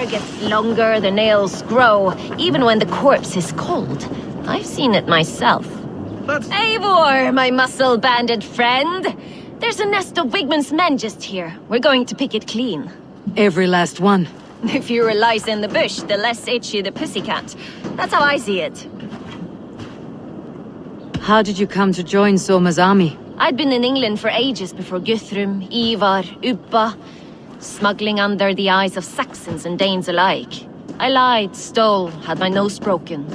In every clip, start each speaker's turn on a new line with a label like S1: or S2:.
S1: hair gets longer, the nails grow, even when the corpse is cold. I've seen it myself.
S2: But...
S1: Eivor, my muscle-banded friend! There's a nest of Wigman's men just here. We're going to pick it clean.
S3: Every last one.
S1: The fewer lice in the bush, the less itchy the pussycat. That's how I see it.
S3: How did you come to join Soma's army?
S1: I'd been in England for ages before Guthrum, Ivar, Uppa, smuggling under the eyes of Saxons and Danes alike. I lied, stole, had my nose broken.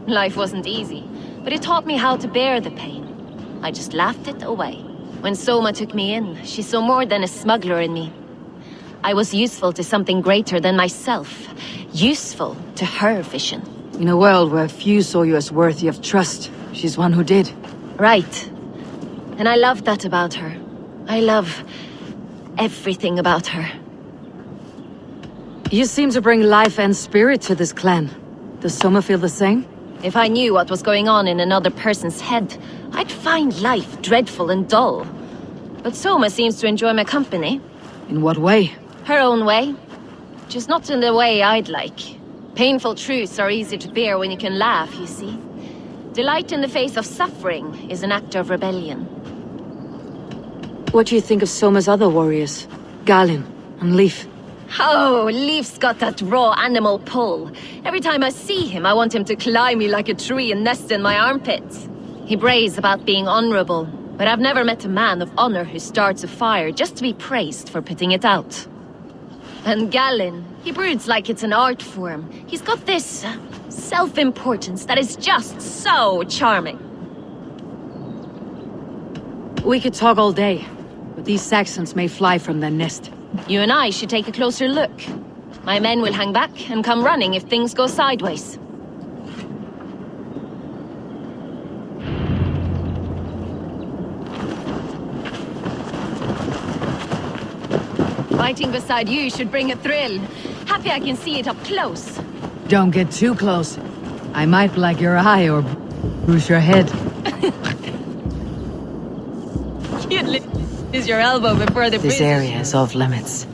S1: Life wasn't easy, but it taught me how to bear the pain. I just laughed it away. When Soma took me in, she saw more than a smuggler in me. I was useful to something greater than myself. Useful to her vision.
S3: In a world where few saw you as worthy of trust, she's one who did.
S1: Right. And I love that about her. I love everything about her.
S3: You seem to bring life and spirit to this clan. Does Soma feel the same?
S1: If I knew what was going on in another person's head, I'd find life dreadful and dull. But Soma seems to enjoy my company.
S3: In what way?
S1: Her own way. Just not in the way I'd like. Painful truths are easy to bear when you can laugh, you see. Delight in the face of suffering is an act of rebellion.
S3: What do you think of Soma's other warriors? Galin and Leif?
S1: Oh, Leif's got that raw animal pull. Every time I see him, I want him to climb me like a tree and nest in my armpits. He brays about being honorable, but I've never met a man of honor who starts a fire just to be praised for putting it out. And Galin, he broods like it's an art form. He's got this self-importance that is just so charming.
S3: We could talk all day, but these Saxons may fly from their nest.
S1: You and I should take a closer look. My men will hang back and come running if things go sideways. Fighting beside you should bring a thrill. Happy I can see it up close.
S3: Don't get too close. I might black your eye or bruise your head.
S1: You'd lose your elbow before the
S3: This area is off limits.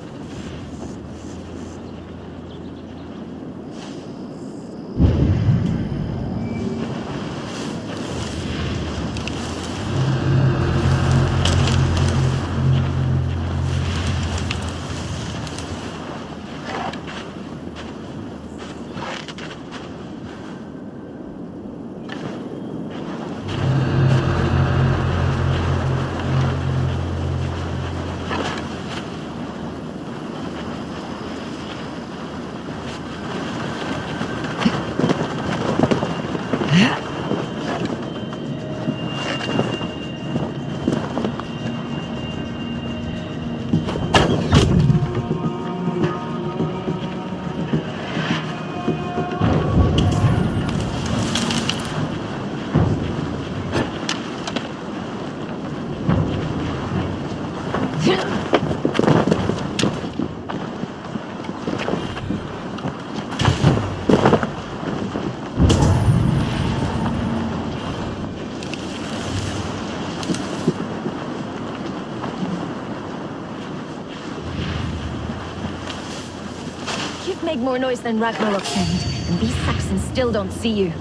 S1: Make more noise than Ragnarok send, and these Saxons still don't see you.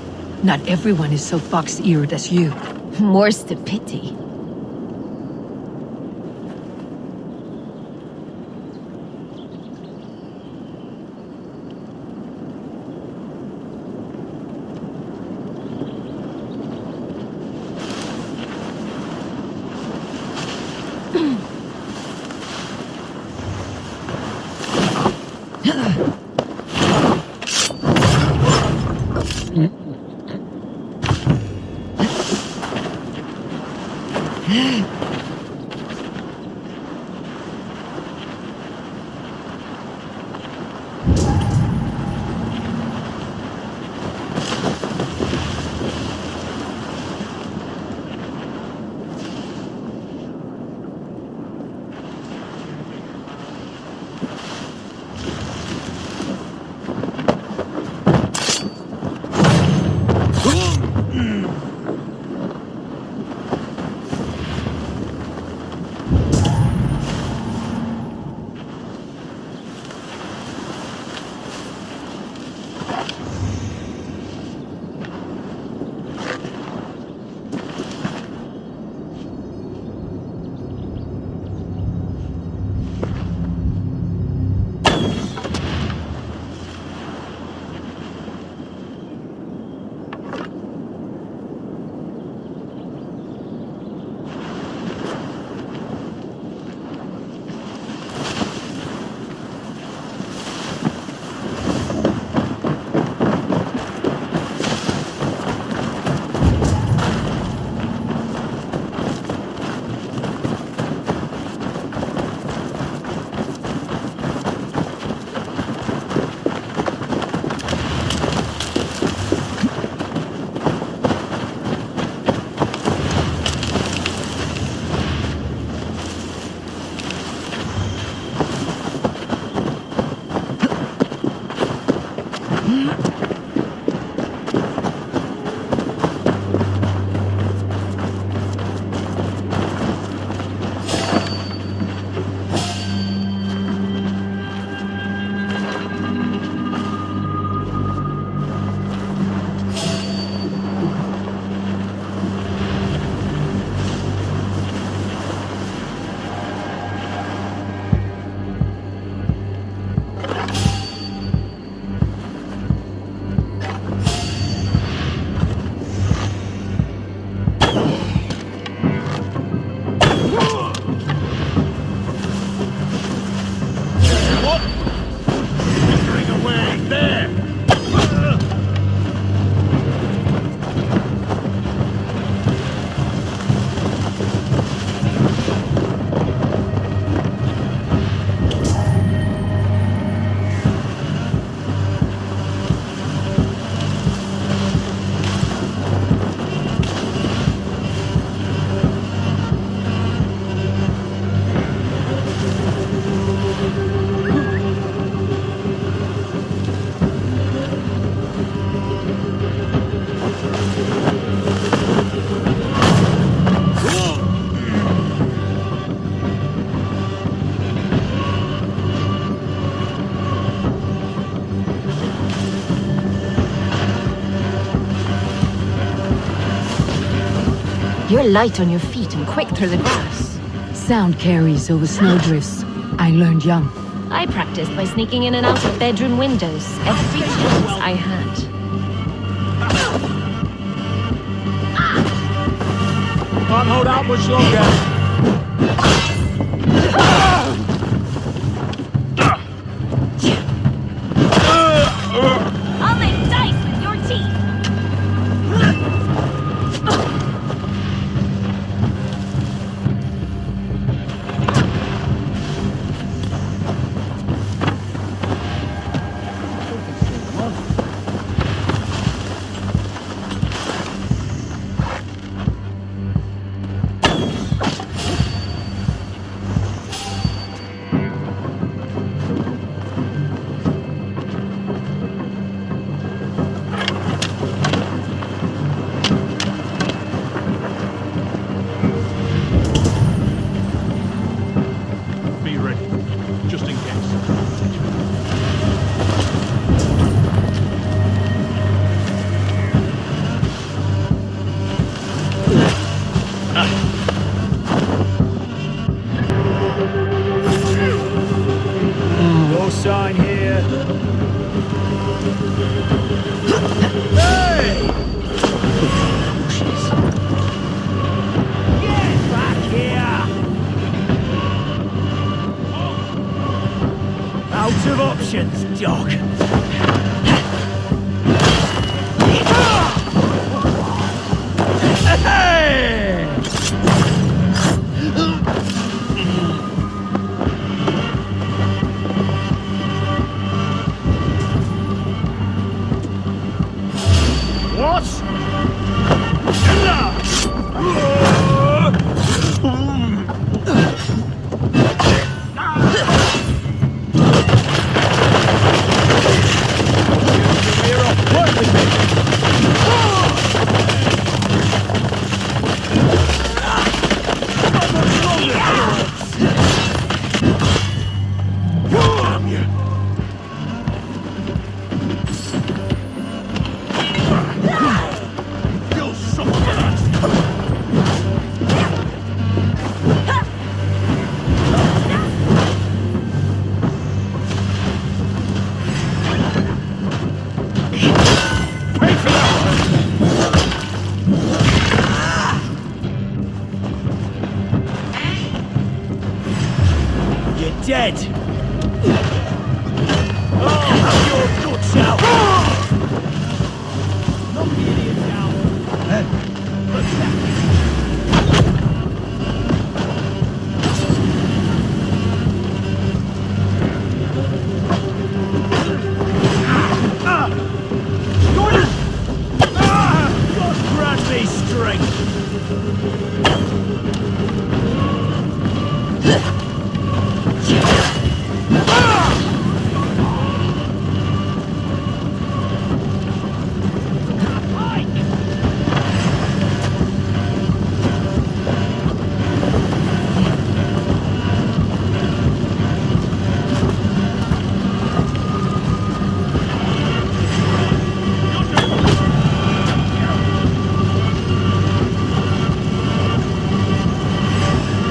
S3: Not everyone is so fox-eared as you.
S1: More's the pity. You're light on your feet and quick through the grass.
S3: Sound carries over snowdrifts. I learned young.
S1: I practiced by sneaking in and out of bedroom windows every chance I had.
S2: Can't hold out much longer.
S1: I'll make dice with your teeth!
S2: Be ready, just in case. No sign here. Hey! Get back here! Out of options, dog. Hey! What? Dead! Oh, your guts out! Knock the idiot down! God grant me strength!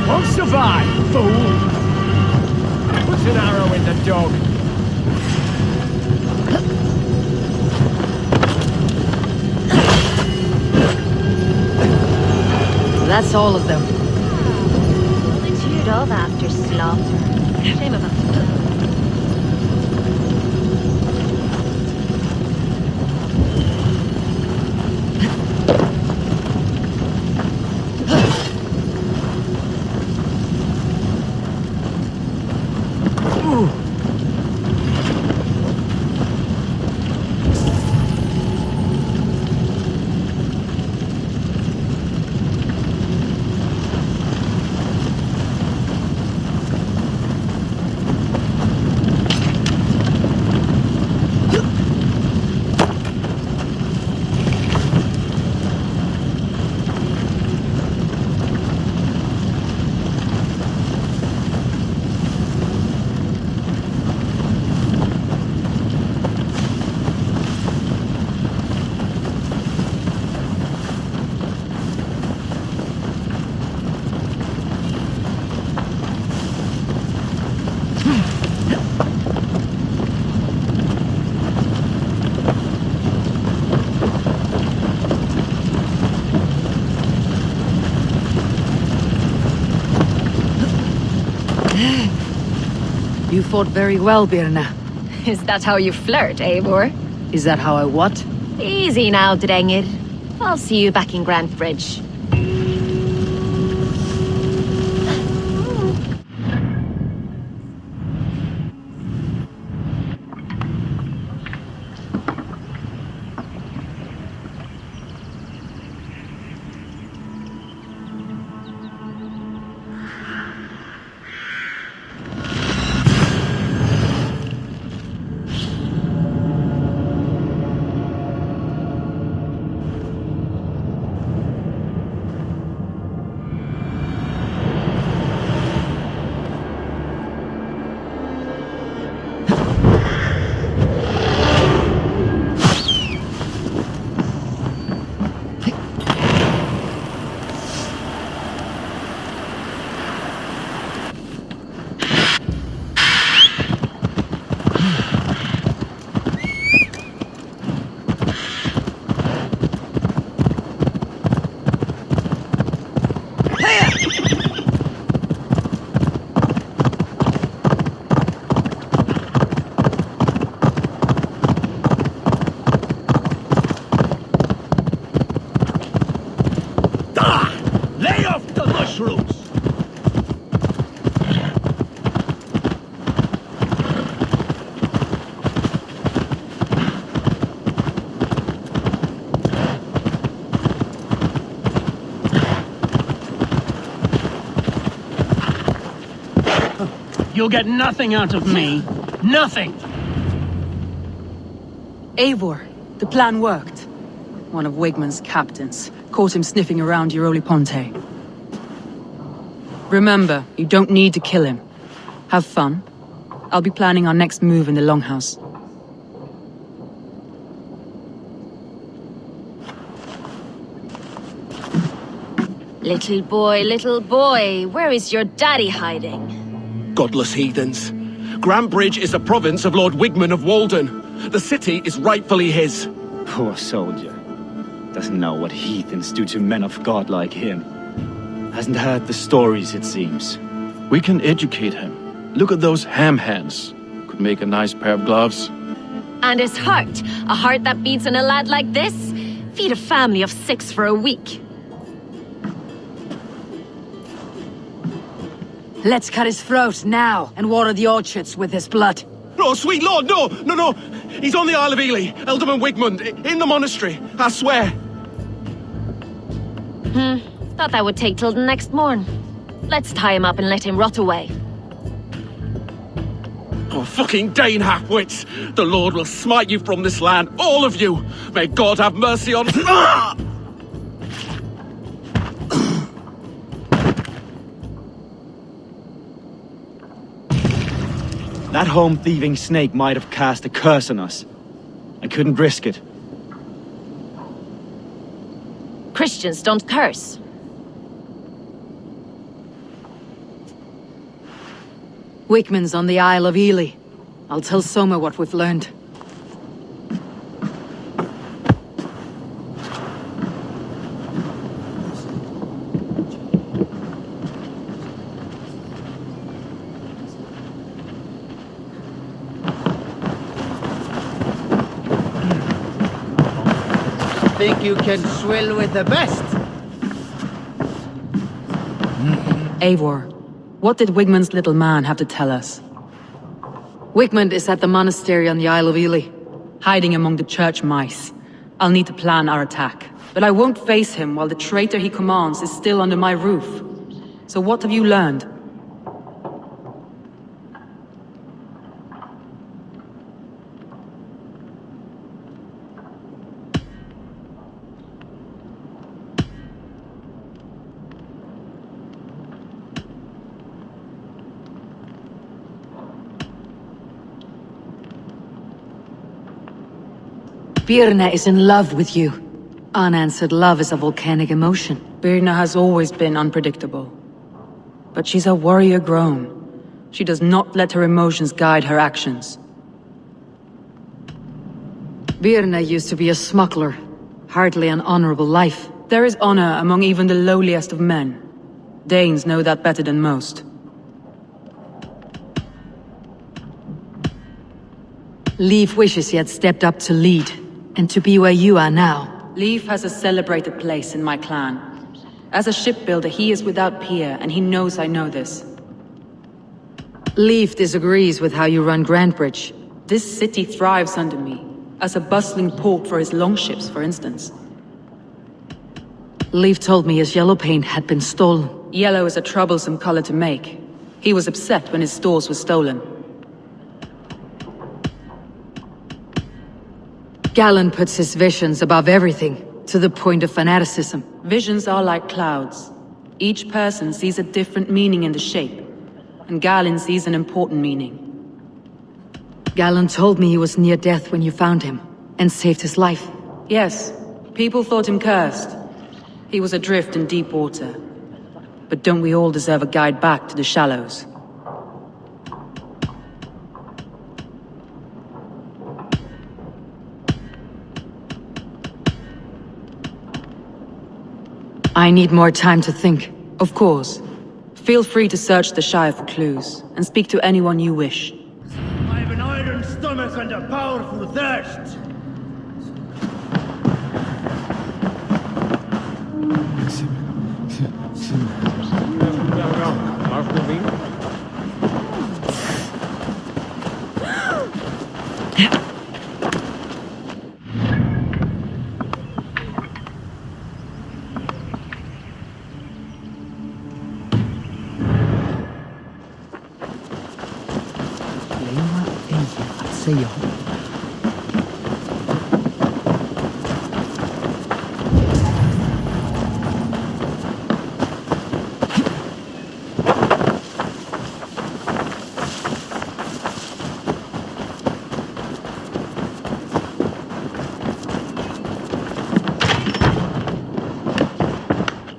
S2: Won't survive, fool! Put an arrow in the dog.
S3: That's all of them.
S1: Only cheered off after slaughter. Shame about the
S3: You fought very well, Birna.
S1: Is that how you flirt, Eivor?
S3: Is that how I what?
S1: Easy now, Drengir. I'll see you back in Grantbridge.
S2: You'll get nothing out of me. Nothing!
S3: Eivor, the plan worked. One of Wigmund's captains caught him sniffing around Euroli Ponte. Remember, you don't need to kill him. Have fun. I'll be planning our next move in the Longhouse.
S1: Little boy, where is your daddy hiding?
S4: Godless heathens. Grantbridge is a province of Lord Wigmund of Walden. The city is rightfully his.
S5: Poor soldier. Doesn't know what heathens do to men of God like him. Hasn't heard the stories, it seems.
S6: We can educate him. Look at those ham hands. Could make a nice pair of gloves.
S1: And his heart. A heart that beats in a lad like this? Feed a family of 6 for a week.
S3: Let's cut his throat now and water the orchards with his blood.
S4: No, sweet lord, no! He's on the Isle of Ely, Ealdorman Wigmund, in the monastery, I swear.
S1: Thought that would take till the next morn. Let's tie him up and let him rot away.
S4: Oh, fucking Dane halfwits! The Lord will smite you from this land, all of you! May God have mercy on...
S5: That home-thieving snake might have cast a curse on us. I couldn't risk it.
S1: Christians don't curse.
S3: Wigmund's on the Isle of Ely. I'll tell Soma what we've learned.
S7: Think you can swill with the best?
S3: Eivor, what did Wigmund's little man have to tell us? Wigmund is at the monastery on the Isle of Ely, hiding among the church mice. I'll need to plan our attack. But I won't face him while the traitor he commands is still under my roof. So what have you learned? Birna is in love with you. Unanswered love is a volcanic emotion. Birna has always been unpredictable. But she's a warrior grown. She does not let her emotions guide her actions. Birna used to be a smuggler. Hardly an honorable life. There is honor among even the lowliest of men. Danes know that better than most. Leif wishes he had stepped up to lead, and to be where you are now. Leif has a celebrated place in my clan. As a shipbuilder, he is without peer, and he knows I know this. Leif disagrees with how you run Grantebridge. This city thrives under me, as a bustling port for his longships, for instance. Leif told me his yellow paint had been stolen. Yellow is a troublesome color to make. He was upset when his stores were stolen. Galen puts his visions above everything, to the point of fanaticism. Visions are like clouds. Each person sees a different meaning in the shape, and Galen sees an important meaning. Galen told me he was near death when you found him, and saved his life. Yes, people thought him cursed. He was adrift in deep water. But don't we all deserve a guide back to the shallows? I need more time to think. Of course. Feel free to search the Shire for clues, and speak to anyone you wish.
S7: I have an iron stomach and a powerful thirst.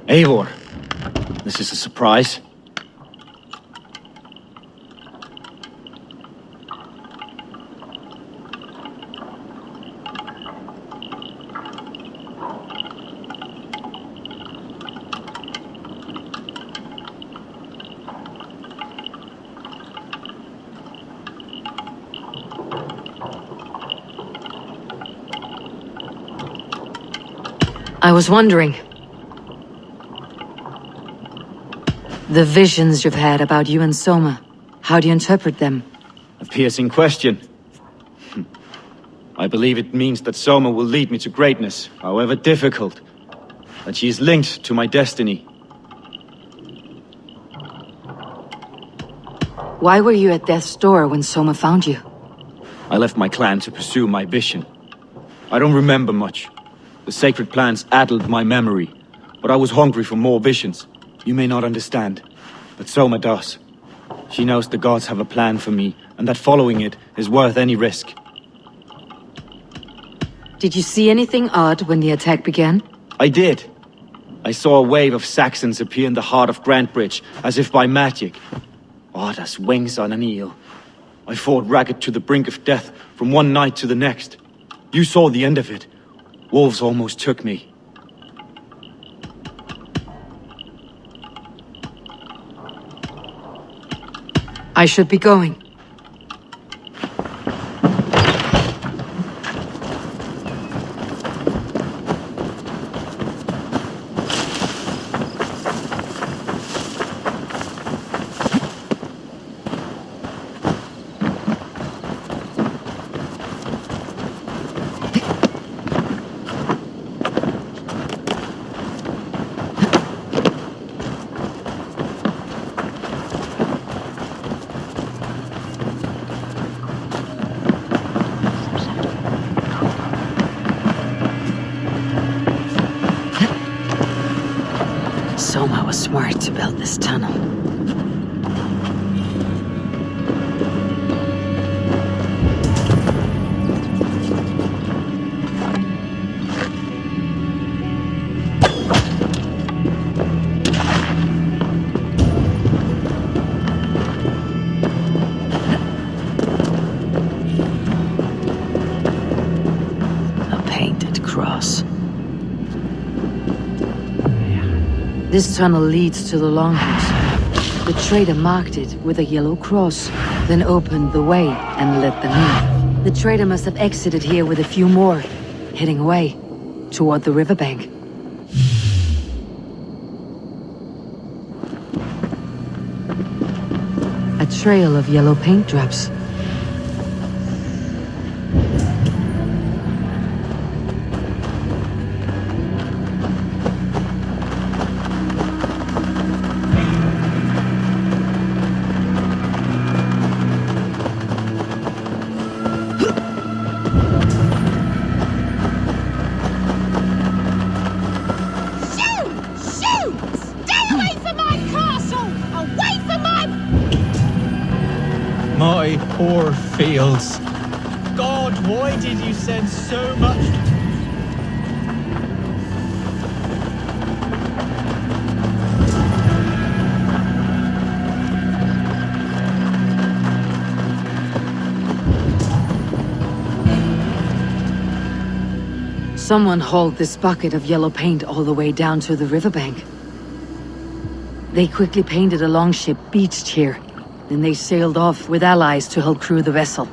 S5: Eivor, this is a surprise.
S3: I was wondering. The visions you've had about you and Soma, how do you interpret them?
S5: A piercing question. I believe it means that Soma will lead me to greatness, however difficult. That she is linked to my destiny.
S3: Why were you at death's door when Soma found you?
S5: I left my clan to pursue my vision. I don't remember much. The sacred plans addled my memory, but I was hungry for more visions. You may not understand, but Soma does. She knows the gods have a plan for me, and that following it is worth any risk.
S3: Did you see anything odd when the attack began?
S5: I did. I saw a wave of Saxons appear in the heart of Grantebridge, as if by magic. Odd as wings on an eel. I fought ragged to the brink of death from one night to the next. You saw the end of it. Wolves almost took me.
S3: I should be going. Soma was smart to build this tunnel. A painted cross. This tunnel leads to the Longhouse. The trader marked it with a yellow cross, then opened the way and let them in. The trader must have exited here with a few more, heading away, toward the riverbank. A trail of yellow paint drops.
S8: My poor fields. God, why did you send so much?
S3: Someone hauled this bucket of yellow paint all the way down to the riverbank. They quickly painted a longship beached here. Then they sailed off with allies to help crew the vessel.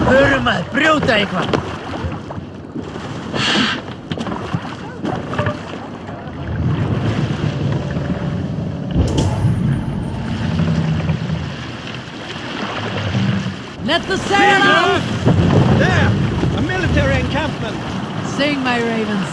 S7: Hurma, brjóta eitthvað!
S3: Let the sail out!
S8: There! A military encampment!
S3: Sing, my ravens.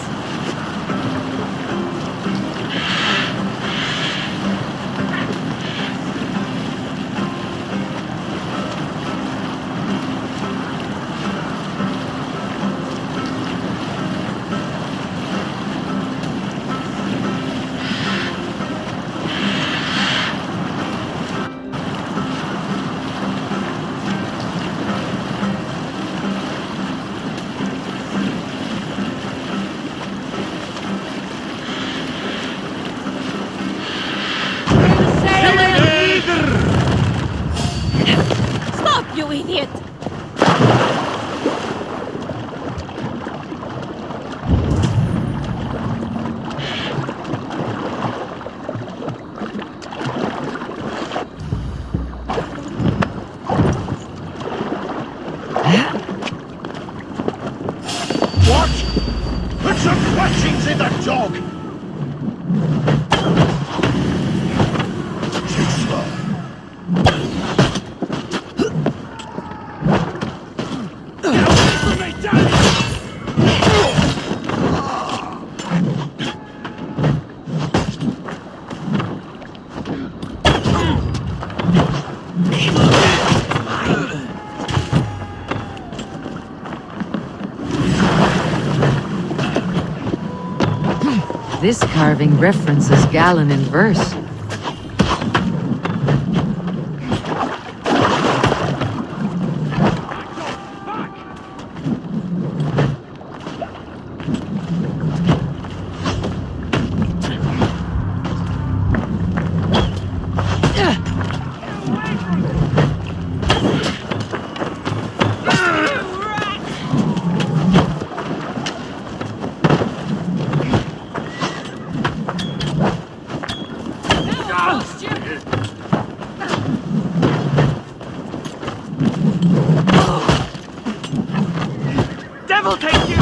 S1: Stop, you idiot!
S7: What? Put some thrashings in the dog! Too slow.
S3: This carving references Galen in verse.
S7: Devil take you!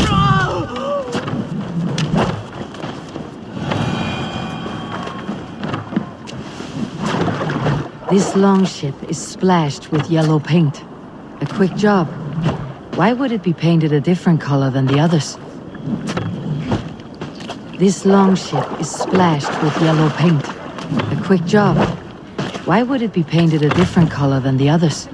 S3: This longship is splashed with yellow paint. A quick job. Why would it be painted a different color than the others? This longship is splashed with yellow paint. A quick job. Why would it be painted a different color than the others?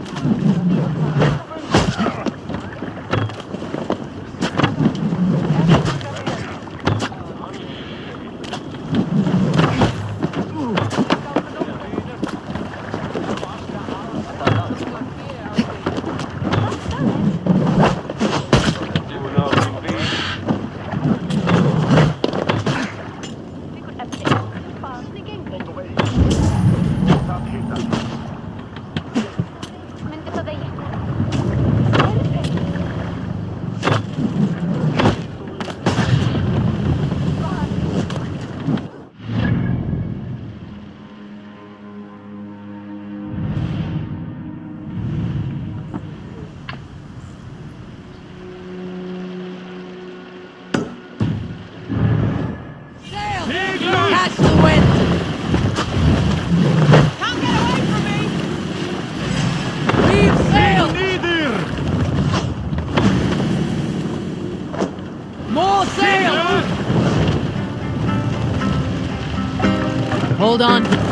S3: Hold on.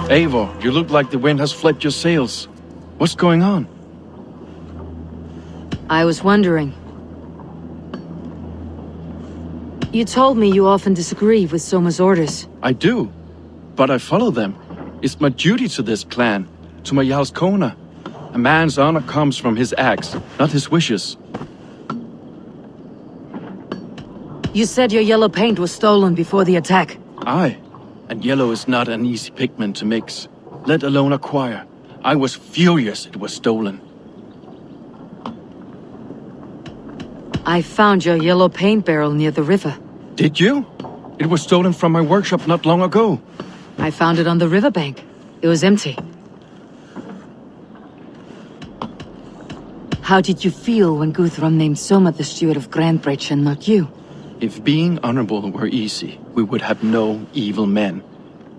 S6: Eivor, you look like the wind has flipped your sails. What's going on?
S3: I was wondering. You told me you often disagree with Soma's orders.
S6: I do, but I follow them. It's my duty to this clan, to my Jarl's Kona. A man's honor comes from his acts, not his wishes.
S3: You said your yellow paint was stolen before the attack.
S6: Aye, and yellow is not an easy pigment to mix, let alone acquire. I was furious it was stolen.
S3: I found your yellow paint barrel near the river.
S6: Did you? It was stolen from my workshop not long ago.
S3: I found it on the riverbank. It was empty. How did you feel when Guthrum named Soma the steward of Grandbridge and not you?
S6: If being honorable were easy, we would have no evil men.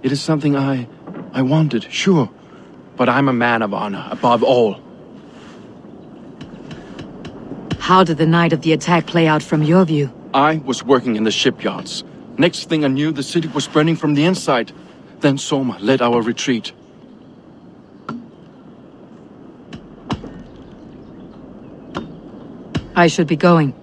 S6: It is something I wanted, sure. But I'm a man of honor, above all.
S3: How did the night of the attack play out from your view?
S6: I was working in the shipyards. Next thing I knew, the city was burning from the inside. Then Soma led our retreat.
S3: I should be going.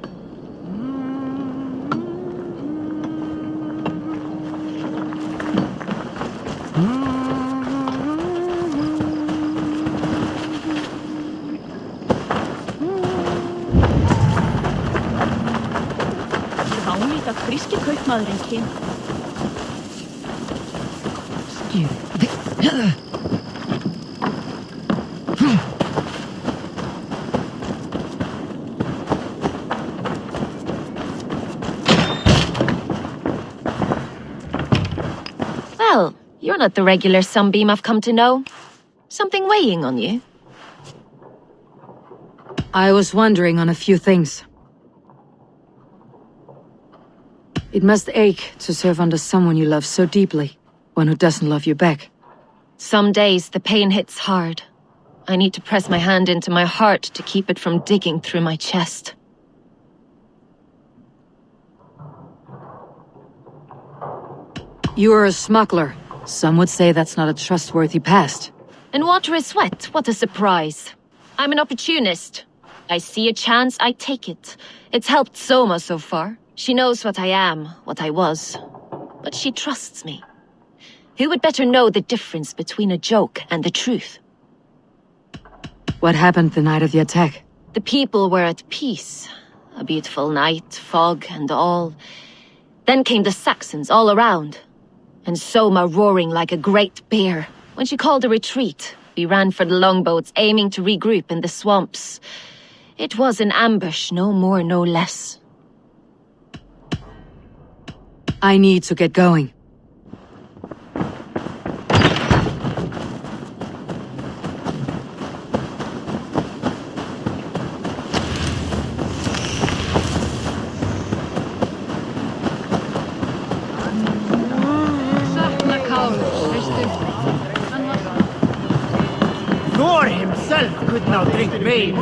S1: Well, you're not the regular sunbeam I've come to know. Something weighing on you?
S3: I was wondering on a few things. It must ache to serve under someone you love so deeply, one who doesn't love you back.
S1: Some days the pain hits hard. I need to press my hand into my heart to keep it from digging through my chest.
S3: You are a smuggler. Some would say that's not a trustworthy past.
S1: And water is wet, what a surprise. I'm an opportunist. I see a chance, I take it. It's helped Soma so far. She knows what I am, what I was. But she trusts me. Who would better know the difference between a joke and the truth?
S3: What happened the night of the attack?
S1: The people were at peace. A beautiful night, fog and all. Then came the Saxons all around. and Soma roaring like a great bear. When she called a retreat, we ran for the longboats, aiming to regroup in the swamps. It was an ambush, no more, no less.
S3: I need to get going.
S7: Thor himself could not drink bane.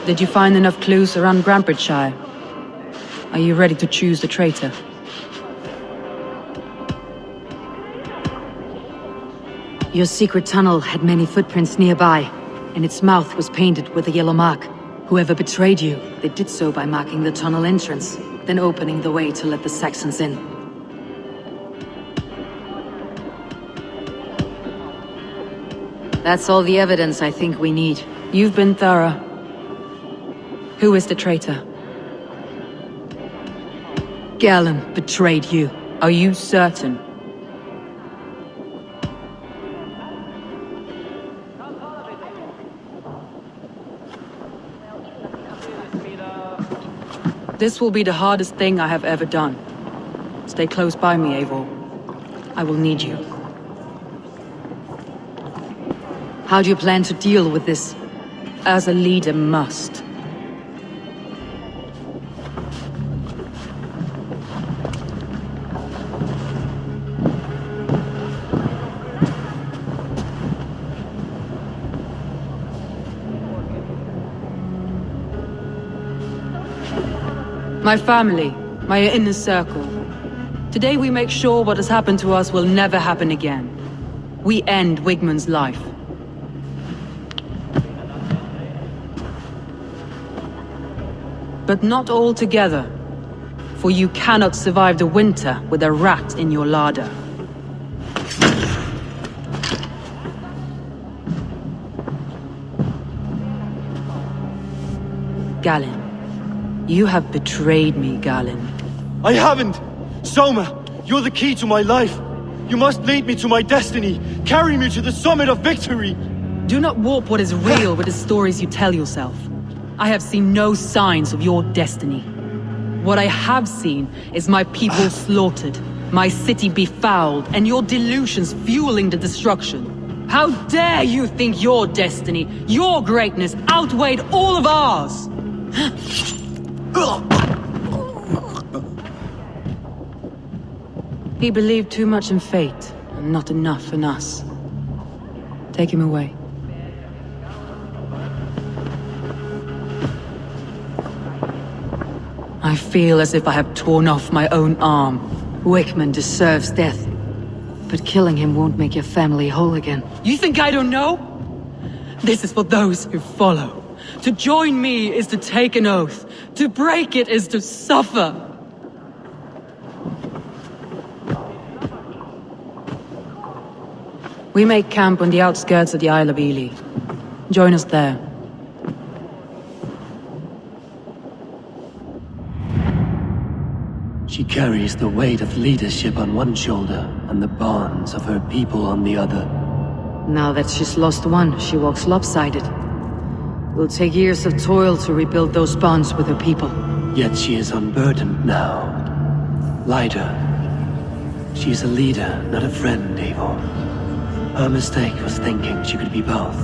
S3: Did you find enough clues around Grambridgeshire? Are you ready to choose the traitor? Your secret tunnel had many footprints nearby, and its mouth was painted with a yellow mark. Whoever betrayed you, they did so by marking the tunnel entrance, then opening the way to let the Saxons in. That's all the evidence I think we need. You've been thorough. Who is the traitor? Galen betrayed you. Are you certain? This will be the hardest thing I have ever done. Stay close by me, Eivor. I will need you. How do you plan to deal with this? As a leader must. My family, my inner circle. Today we make sure what has happened to us will never happen again. We end Wigmund's life. But not all together. For you cannot survive the winter with a rat in your larder. Galen. You have betrayed me, Galen.
S5: I haven't! Soma, you're the key to my life. You must lead me to my destiny. Carry me to the summit of victory.
S3: Do not warp what is real with the stories you tell yourself. I have seen no signs of your destiny. What I have seen is my people slaughtered, my city befouled, and your delusions fueling the destruction. How dare you think your destiny, your greatness, outweighed all of ours? He believed too much in fate, and not enough in us. Take him away. I feel as if I have torn off my own arm. Wigmund deserves death. But killing him won't make your family whole again. You think I don't know? This is for those who follow. To join me is to take an oath. To break it is to suffer. We make camp on the outskirts of the Isle of Ely. Join us there.
S9: She carries the weight of leadership on one shoulder and the bonds of her people on the other.
S3: Now that she's lost one, she walks lopsided. It will take years of toil to rebuild those bonds with her people.
S9: Yet she is unburdened now. Lighter. She is a leader, not a friend, Eivor. Her mistake was thinking she could be both.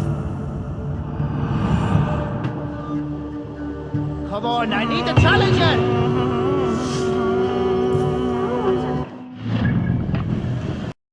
S7: Come on, I need a challenger!